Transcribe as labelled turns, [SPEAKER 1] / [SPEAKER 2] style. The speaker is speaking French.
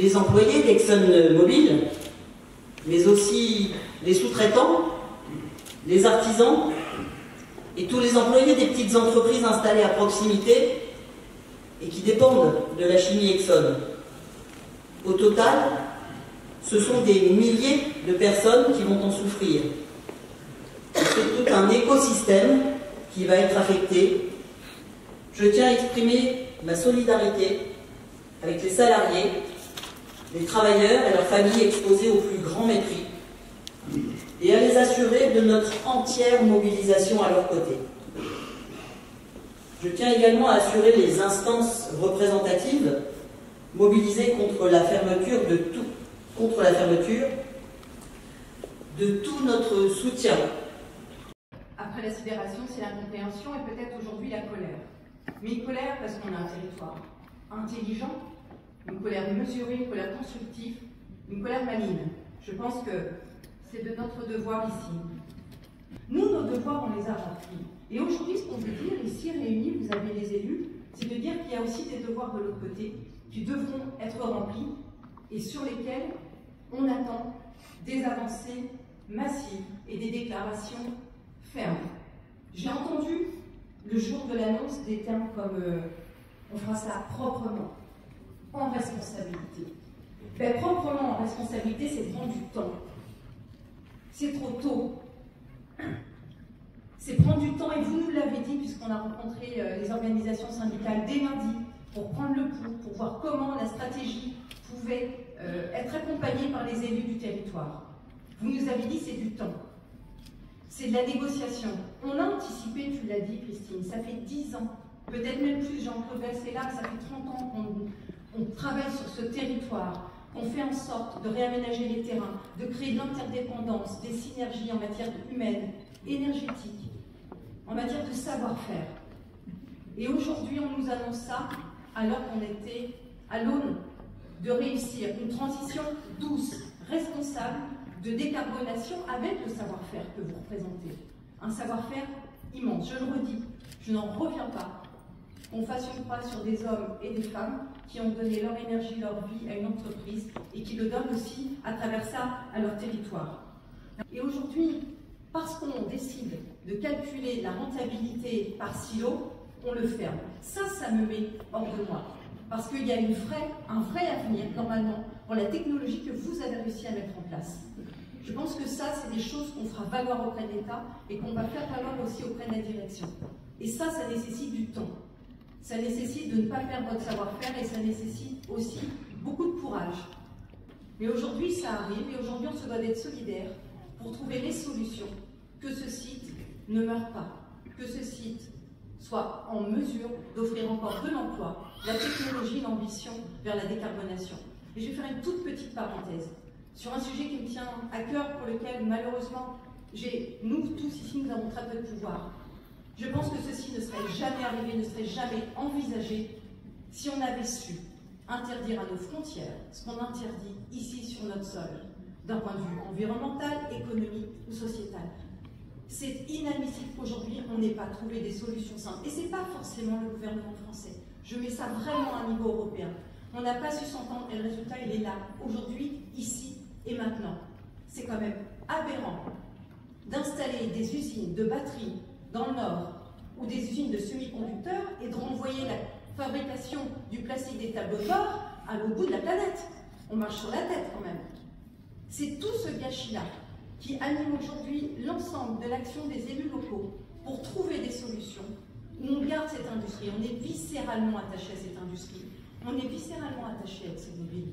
[SPEAKER 1] les employés d'ExxonMobil, mais aussi les sous-traitants, les artisans et tous les employés des petites entreprises installées à proximité et qui dépendent de la chimie Exxon. Au total, ce sont des milliers de personnes qui vont en souffrir. C'est tout un écosystème qui va être affecté. Je tiens à exprimer ma solidarité avec les salariés, les travailleurs et leurs familles exposés au plus grand mépris, et à les assurer de notre entière mobilisation à leur côté. Je tiens également à assurer les instances représentatives mobilisées contre la fermeture de tout notre soutien.
[SPEAKER 2] Après la sidération, c'est l'incompréhension et peut-être aujourd'hui la colère. Mais une colère parce qu'on a un territoire intelligent, une colère mesurée, une colère constructive, une colère maligne. Je pense que c'est de notre devoir ici. Nous, nos devoirs, on les a remplis. Et aujourd'hui, ce qu'on veut dire ici, réunis, vous avez les élus, c'est de dire qu'il y a aussi des devoirs de l'autre côté qui devront être remplis et sur lesquels on attend des avancées massives et des déclarations fermes. J'ai entendu le jour de l'annonce des termes comme on fera ça proprement, en responsabilité. Ben, proprement en responsabilité, c'est prendre du temps. C'est trop tôt. C'est prendre du temps, et vous nous l'avez dit, puisqu'on a rencontré les organisations syndicales dès lundi, pour prendre le pouls, pour voir comment la stratégie pouvait être accompagnée par les élus du territoire. Vous nous avez dit c'est du temps. C'est de la négociation. On a anticipé, tu l'as dit Christine, ça fait 10 ans, peut-être même plus, Jean-Claude Bess est là, ça fait 30 ans qu'on travaille sur ce territoire, qu'on fait en sorte de réaménager les terrains, de créer de l'interdépendance, des synergies en matière humaine, énergétique, en matière de savoir-faire. Et aujourd'hui, on nous annonce ça alors qu'on était à l'aune de réussir une transition douce, responsable, de décarbonation avec le savoir-faire que vous représentez. Un savoir-faire immense. Je le redis, je n'en reviens pas. On fasse une croix sur des hommes et des femmes qui ont donné leur énergie, leur vie à une entreprise et qui le donnent aussi à travers ça à leur territoire. Et aujourd'hui, parce qu'on décide de calculer la rentabilité par silo, on le ferme. Ça me met hors de moi. Parce qu'il y a un vrai avenir, normalement, pour la technologie que vous avez réussi à mettre en place. Je pense que ça, c'est des choses qu'on fera valoir auprès de l'État et qu'on va faire valoir aussi auprès de la direction. Et ça nécessite du temps. Ça nécessite de ne pas perdre votre savoir-faire et ça nécessite aussi beaucoup de courage. Mais aujourd'hui, ça arrive et aujourd'hui, on se doit d'être solidaire pour trouver les solutions, que ce site ne meure pas, que ce site soit en mesure d'offrir encore de l'emploi, la technologie, l'ambition vers la décarbonation. Et je vais faire une toute petite parenthèse sur un sujet qui me tient à cœur, pour lequel malheureusement, nous tous ici, nous avons très peu de pouvoir. Je pense que ceci ne serait jamais arrivé, ne serait jamais envisagé si on avait su interdire à nos frontières ce qu'on interdit ici sur notre sol, d'un point de vue environnemental, économique ou sociétal. C'est inadmissible qu'aujourd'hui, on n'ait pas trouvé des solutions simples. Et ce n'est pas forcément le gouvernement français. Je mets ça vraiment à un niveau européen. On n'a pas su s'entendre et le résultat, il est là, aujourd'hui, ici et maintenant. C'est quand même aberrant d'installer des usines de batteries dans le Nord ou des usines de semi-conducteurs et de renvoyer la fabrication du plastique des tableaux de bord à l'autre bout de la planète. On marche sur la tête quand même. C'est tout ce gâchis-là qui anime aujourd'hui l'ensemble de l'action des élus locaux pour trouver des solutions où on garde cette industrie. On est viscéralement attaché à cette industrie. On est viscéralement attaché à ExxonMobil.